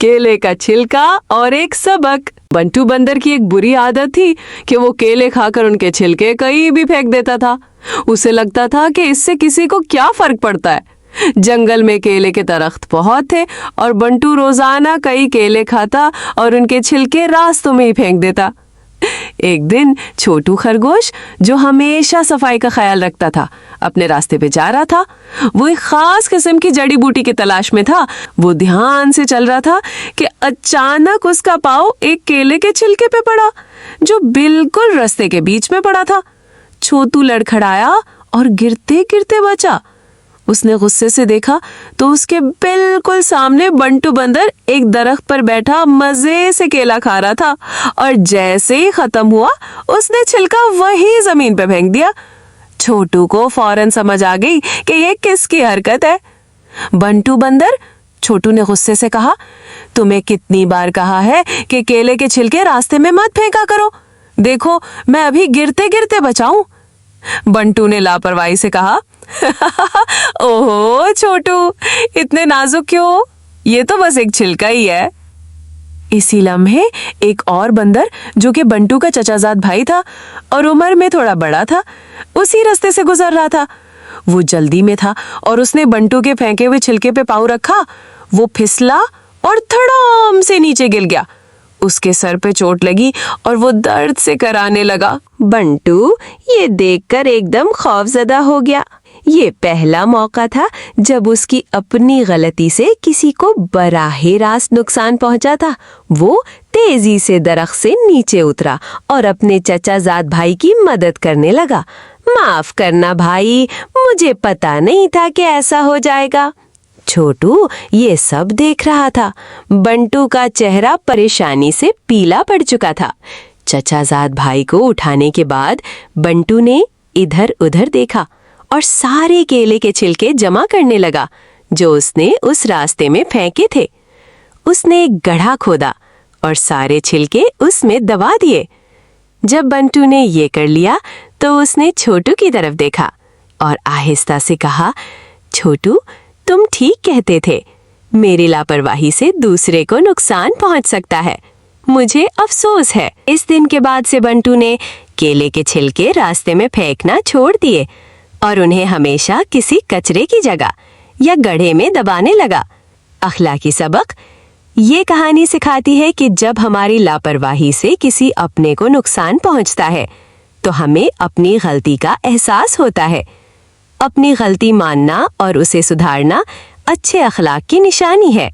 केले का छिलका और एक सबक। बंटू बंदर की एक बुरी आदत थी कि वो केले खाकर उनके छिलके कहीं भी फेंक देता था। उसे लगता था कि इससे किसी को क्या फर्क पड़ता है। जंगल में केले के दरख्त बहुत थे और बंटू रोजाना कई केले खाता और उनके छिलके रास्तों में ही फेंक देता। एक दिन छोटू खरगोश, जो हमेशा सफाई का ख्याल रखता था, अपने रास्ते पे जा रहा था। वो एक खास किस्म की जड़ी बूटी की तलाश में था। वो ध्यान से चल रहा था कि अचानक उसका पाँव एक केले के छिलके पे पड़ा, जो बिल्कुल रास्ते के बीच में पड़ा था। छोटू लड़खड़ाया और गिरते गिरते बचा। उसने गुस्से से देखा तो उसके बिल्कुल सामने बंटू बंदर एक दरख्त पर बैठा मजे से केला खा रहा था, और जैसे ही खत्म हुआ उसने छिलका वही जमीन पे फेंक दिया। छोटू को फौरन समझ आ गई कि ये किसकी हरकत है। बंटू बंदर, छोटू ने गुस्से से कहा, तुम्हें कितनी बार कहा है कि केले के छिलके रास्ते में मत फेंका करो। देखो, मैं अभी गिरते गिरते बचाऊं। बंटू ने लापरवाही से कहा, ओहो छोटू, इतने नाजुक क्यों? ये तो बस एक छिलका ही है। इसी लम्हे एक और बंदर, जो कि बंटू का चचाजाद भाई था और उम्र में थोड़ा बड़ा था, उसी रास्ते से गुजर रहा था। वो जल्दी में था और उसने बंटू के फेंके हुए छिलके पे पाँव रखा। वो फिसला और धड़ाम से नीचे गिर गया। उसके सर पे चोट लगी और वो दर्द से कराने लगा। बंटू ये देखकर एकदम खौफजदा हो गया। ये पहला मौका था जब उसकी अपनी गलती से किसी को बराहे रास्त नुकसान पहुंचा था। वो तेजी से दरख्त से नीचे उतरा और अपने चचाजाद भाई की मदद करने लगा। माफ करना भाई, मुझे पता नहीं था कि ऐसा हो जाएगा। छोटू ये सब देख रहा था। बंटू का चेहरा परेशानी से पीला पड़ चुका था। चचाजाद भाई को उठाने के बाद बंटू ने इधर उधर देखा और सारे केले के छिलके जमा करने लगा जो उसने उस रास्ते में फेंके थे। उसने एक गड्ढा खोदा और सारे छिलके उसमें दबा दिए। जब बंटू ने ये कर लिया तो उसने छोटू की तरफ देखा और आहिस्ता से कहा, छोटू तुम ठीक कहते थे, मेरी लापरवाही से दूसरे को नुकसान पहुंच सकता है। मुझे अफसोस है। इस दिन के बाद से बंटू ने केले के छिलके रास्ते में फेंकना छोड़ दिए और उन्हें हमेशा किसी कचरे की जगह या गड्ढे में दबाने लगा। अखलाकी सबक, ये कहानी सिखाती है कि जब हमारी लापरवाही से किसी अपने को नुकसान पहुंचता है तो हमें अपनी गलती का एहसास होता है। अपनी गलती मानना और उसे सुधारना अच्छे अखलाक की निशानी है।